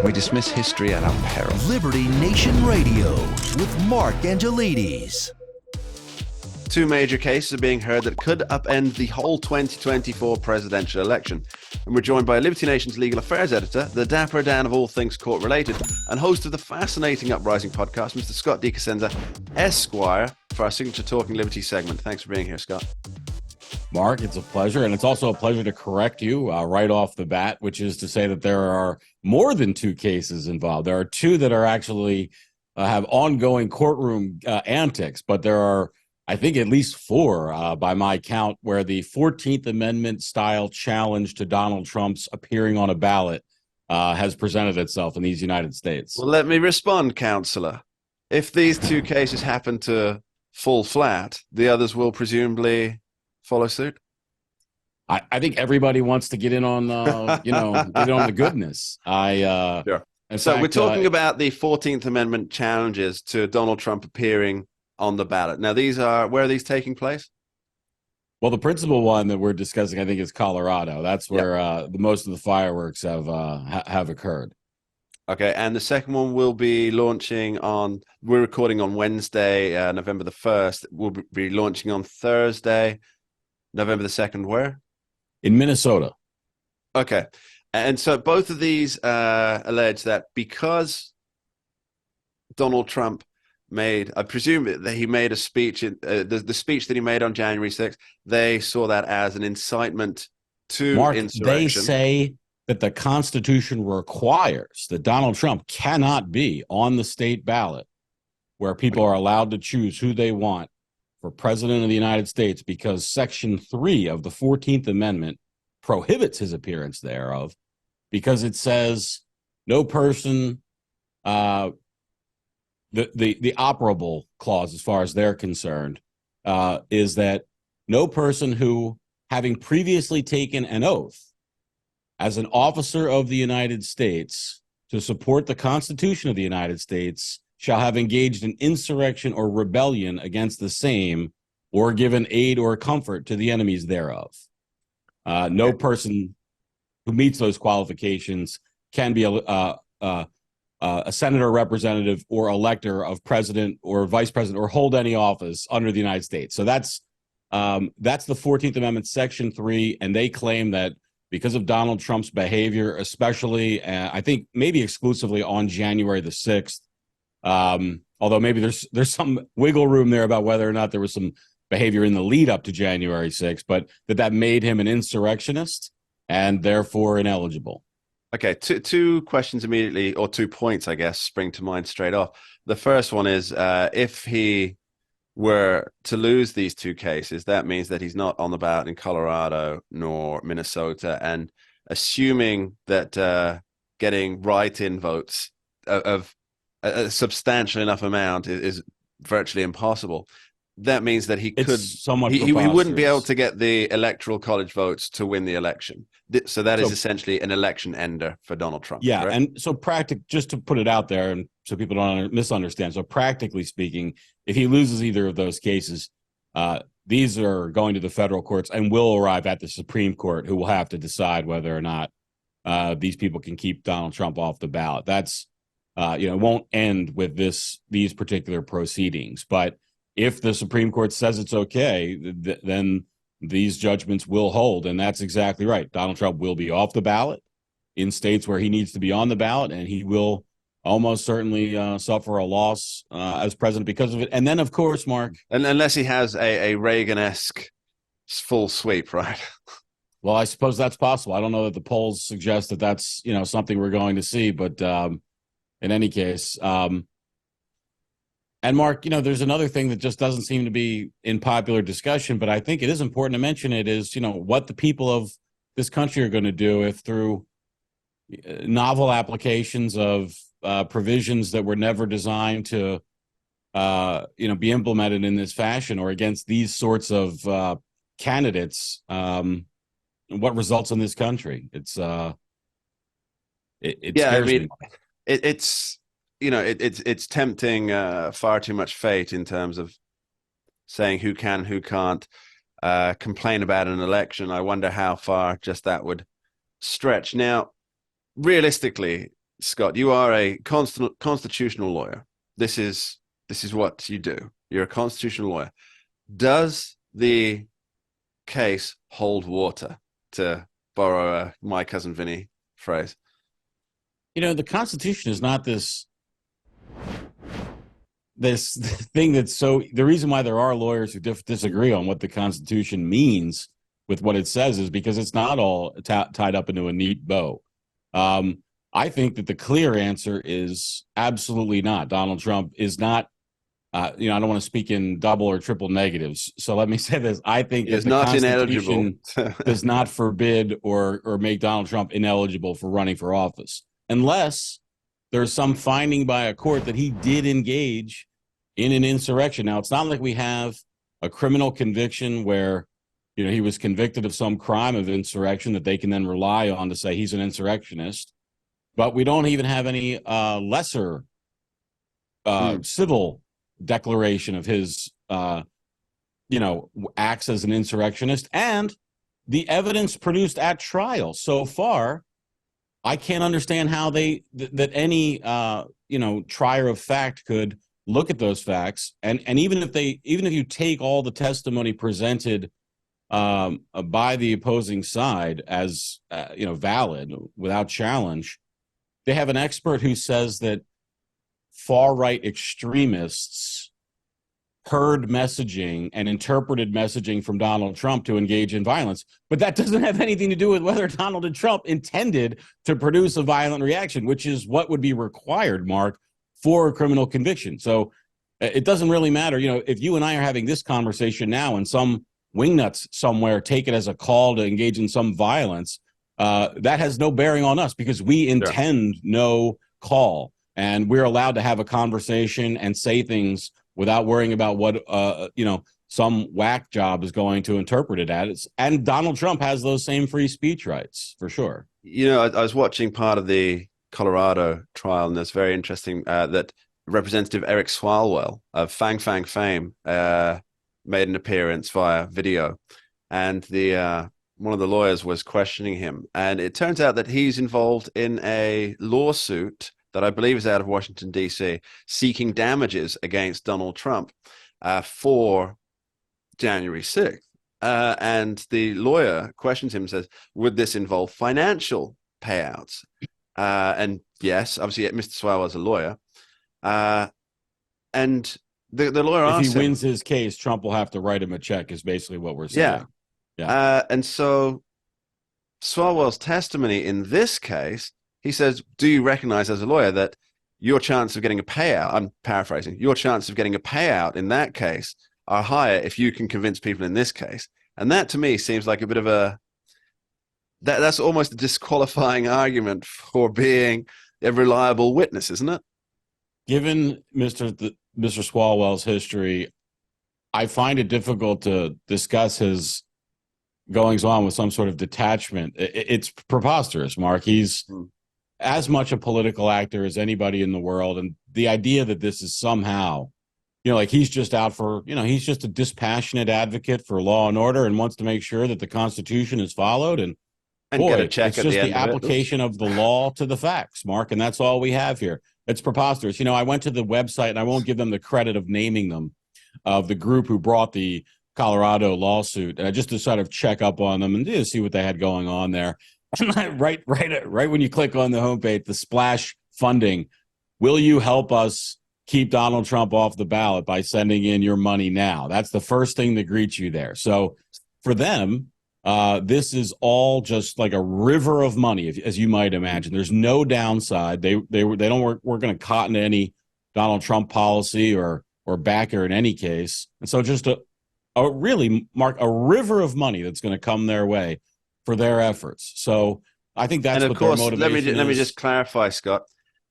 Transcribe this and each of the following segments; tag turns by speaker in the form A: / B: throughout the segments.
A: We dismiss history at our peril.
B: Liberty Nation Radio with Mark Angelides.
C: Two major cases are being heard that could upend the whole 2024 presidential election. And we're joined by Liberty Nation's legal affairs editor, the dapper Dan of all things court-related, and host of the fascinating Uprising podcast, Mr. Scott DeCosenza, Esquire, for our signature Talking Liberty segment. Thanks for being here, Scott.
D: Mark, it's a pleasure. And it's also a pleasure to correct you right off the bat, which is to say that there are more than two cases involved. There are two that are actually have ongoing courtroom antics, but there are, I think, at least four by my count, where the 14th Amendment style challenge to Donald Trump's appearing on a ballot has presented itself in these United States.
C: Well, let me respond, Counselor. If these two cases happen to fall flat, the others will presumably follow suit.
D: I think everybody wants to get in on, get on the goodness.
C: Sure. So we're talking about the 14th Amendment challenges to Donald Trump appearing on the ballot. Now, where are these taking place?
D: Well, the principal one that we're discussing, I think, is Colorado. That's where the most of the fireworks have occurred.
C: Okay, and the second one will be launching we're recording on Wednesday, November the 1st. We'll be launching on Thursday, November the 2nd, where?
D: In Minnesota.
C: Okay, and so both of these allege that because Donald Trump I presume that he made a speech, the speech that he made on January 6th, they saw that as an incitement to
D: Mark,
C: insurrection.
D: They say that the Constitution requires that Donald Trump cannot be on the state ballot where people are allowed to choose who they want for president of the United States, because Section 3 of the 14th Amendment prohibits his appearance thereof, because it says no person, the operable clause, as far as they're concerned, is that no person who, having previously taken an oath as an officer of the United States to support the Constitution of the United States shall have engaged in insurrection or rebellion against the same, or given aid or comfort to the enemies thereof. No person who meets those qualifications can be a senator, representative, or elector of president or vice president, or hold any office under the United States. So that's the 14th Amendment, Section 3, and they claim that because of Donald Trump's behavior, especially, I think maybe exclusively on January the 6th, although maybe there's some wiggle room there about whether or not there was some behavior in the lead up to January 6th, but that made him an insurrectionist and therefore ineligible.
C: Okay, two questions immediately, or 2 points, I guess, spring to mind straight off. The first one is, if he were to lose these two cases, that means that he's not on the ballot in Colorado nor Minnesota, and assuming that getting write-in votes of a substantial enough amount is virtually impossible. That means that he wouldn't be able to get the electoral college votes to win the election. So that is essentially an election ender for Donald Trump.
D: Yeah,
C: correct?
D: and so just to put it out there, and so people don't misunderstand. So practically speaking, if he loses either of those cases, these are going to the federal courts and will arrive at the Supreme Court, who will have to decide whether or not these people can keep Donald Trump off the ballot. That's it won't end with these particular proceedings, but if the Supreme Court says it's okay, then these judgments will hold. And that's exactly right. Donald Trump will be off the ballot in states where he needs to be on the ballot, and he will almost certainly suffer a loss as president because of it. And then, of course, Mark.
C: And unless he has a Reagan-esque full sweep, right?
D: Well, I suppose that's possible. I don't know that the polls suggest that that's, something we're going to see. But in any case, and Mark, there's another thing that just doesn't seem to be in popular discussion, but I think it is important to mention it is, what the people of this country are going to do if through novel applications of provisions that were never designed to, be implemented in this fashion or against these sorts of candidates, what results in this country. It scares me.
C: It's tempting far too much fate in terms of saying who can and who can't complain about an election. I wonder how far just that would stretch. Now, realistically, Scott, you are a constitutional lawyer. This is what you do. You're a constitutional lawyer. Does the case hold water, to borrow a My Cousin Vinny phrase?
D: The Constitution is not this thing that's so. The reason why there are lawyers who disagree on what the Constitution means with what it says is because it's not all tied up into a neat bow. I think that the clear answer is absolutely not. Donald Trump is not. I don't want to speak in double or triple negatives. So let me say this. I think that the Constitution does not forbid or make Donald Trump ineligible for running for office unless there's some finding by a court that he did engage in an insurrection. Now, it's not like we have a criminal conviction where, he was convicted of some crime of insurrection that they can then rely on to say he's an insurrectionist. But we don't even have any lesser civil declaration of his, acts as an insurrectionist. And the evidence produced at trial so far, I can't understand how that any trier of fact could look at those facts, and even if you take all the testimony presented by the opposing side as valid without challenge, they have an expert who says that far-right extremists heard messaging and interpreted messaging from Donald Trump to engage in violence. But that doesn't have anything to do with whether Donald Trump intended to produce a violent reaction, which is what would be required, Mark, for a criminal conviction. So it doesn't really matter. If you and I are having this conversation now and some wingnuts somewhere take it as a call to engage in some violence, that has no bearing on us because we intend no call. And we're allowed to have a conversation and say things without worrying about what, some whack job is going to interpret it as. And Donald Trump has those same free speech rights, for sure.
C: I was watching part of the Colorado trial, and it's very interesting that Representative Eric Swalwell of Fang Fang fame made an appearance via video. And one of the lawyers was questioning him. And it turns out that he's involved in a lawsuit that I believe is out of Washington, D.C., seeking damages against Donald Trump for January 6th. And the lawyer questions him and says, would this involve financial payouts? And yes, obviously, Mr. Swalwell is a lawyer. And the lawyer asks him,
D: if he wins his case, Trump will have to write him a check, is basically what we're saying.
C: Yeah. And so Swalwell's testimony in this case, he says, do you recognize as a lawyer that your chance of getting a payout, I'm paraphrasing, your chance of getting a payout in that case are higher if you can convince people in this case? And that to me seems like a bit of that's almost a disqualifying argument for being a reliable witness, isn't it?
D: Given Mr. Swalwell's history, I find it difficult to discuss his goings on with some sort of detachment. It's preposterous, Mark. He's as much a political actor as anybody in the world. And the idea that this is somehow, like he's just out for, he's just a dispassionate advocate for law and order and wants to make sure that the Constitution is followed. And boy,
C: get a check
D: it's
C: at
D: just
C: the end
D: the application of the law to the facts, Mark. And that's all we have here. It's preposterous. I went to the website, and I won't give them the credit of naming them, of the group who brought the Colorado lawsuit, and I just decided to check up on them and see what they had going on there. And right when you click on the homepage, the splash funding, will you help us keep Donald Trump off the ballot by sending in your money now? That's the first thing that greets you there. So for them, this is all just like a river of money, as you might imagine. There's no downside. They don't work going to cotton to any Donald Trump policy or backer in any case. And so just really, Mark, a river of money that's going to come their way for their efforts. So I think that's what their motivation is.
C: Let me just clarify, Scott.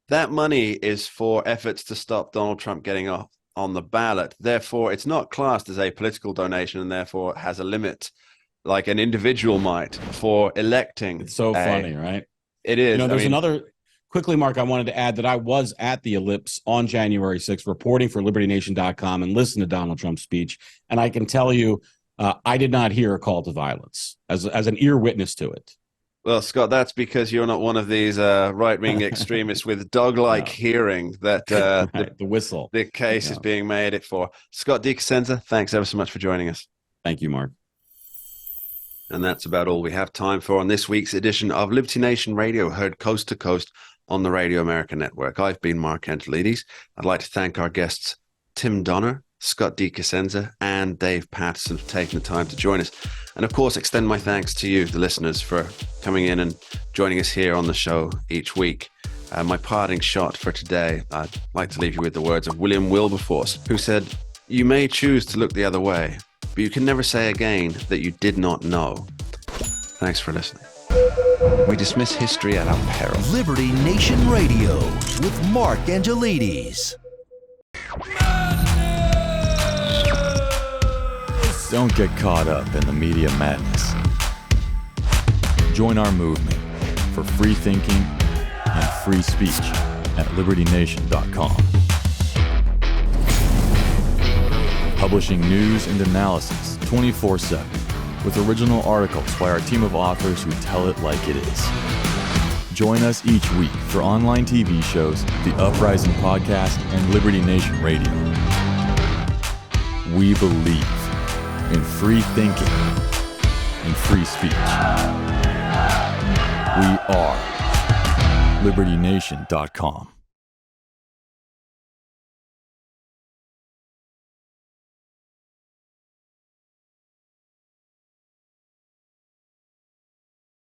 C: That money is for efforts to stop Donald Trump getting off on the ballot. Therefore, it's not classed as a political donation, and therefore has a limit, like an individual might, for electing.
D: It's so funny, right?
C: It is.
D: There's another. Quickly, Mark, I wanted to add that I was at the Ellipse on January 6th reporting for LibertyNation.com and listened to Donald Trump's speech. And I can tell you, I did not hear a call to violence as an ear witness to it.
C: Well, Scott, that's because you're not one of these right-wing extremists with dog-like hearing that
D: Right, the whistle.
C: the case is being made it for. Scott DeCosenza, thanks ever so much for joining us.
D: Thank you, Mark.
C: And that's about all we have time for on this week's edition of Liberty Nation Radio, heard coast to coast on the Radio America Network. I've been Mark Antolides. I'd like to thank our guests Tim Donner, Scott DeCosenza, and Dave Patterson for taking the time to join us. And of course, extend my thanks to you, the listeners, for coming in and joining us here on the show each week. My parting shot for today, I'd like to leave you with the words of William Wilberforce, who said, "You may choose to look the other way, but you can never say again that you did not know." Thanks for listening.
A: We dismiss history at our peril.
B: Liberty Nation Radio with Mark Angelides.
E: Don't get caught up in the media madness. Join our movement for free thinking and free speech at libertynation.com. Publishing news and analysis 24/7 with original articles by our team of authors who tell it like it is. Join us each week for online TV shows, The Uprising Podcast, and Liberty Nation Radio. We believe in free thinking and free speech. We are libertynation.com.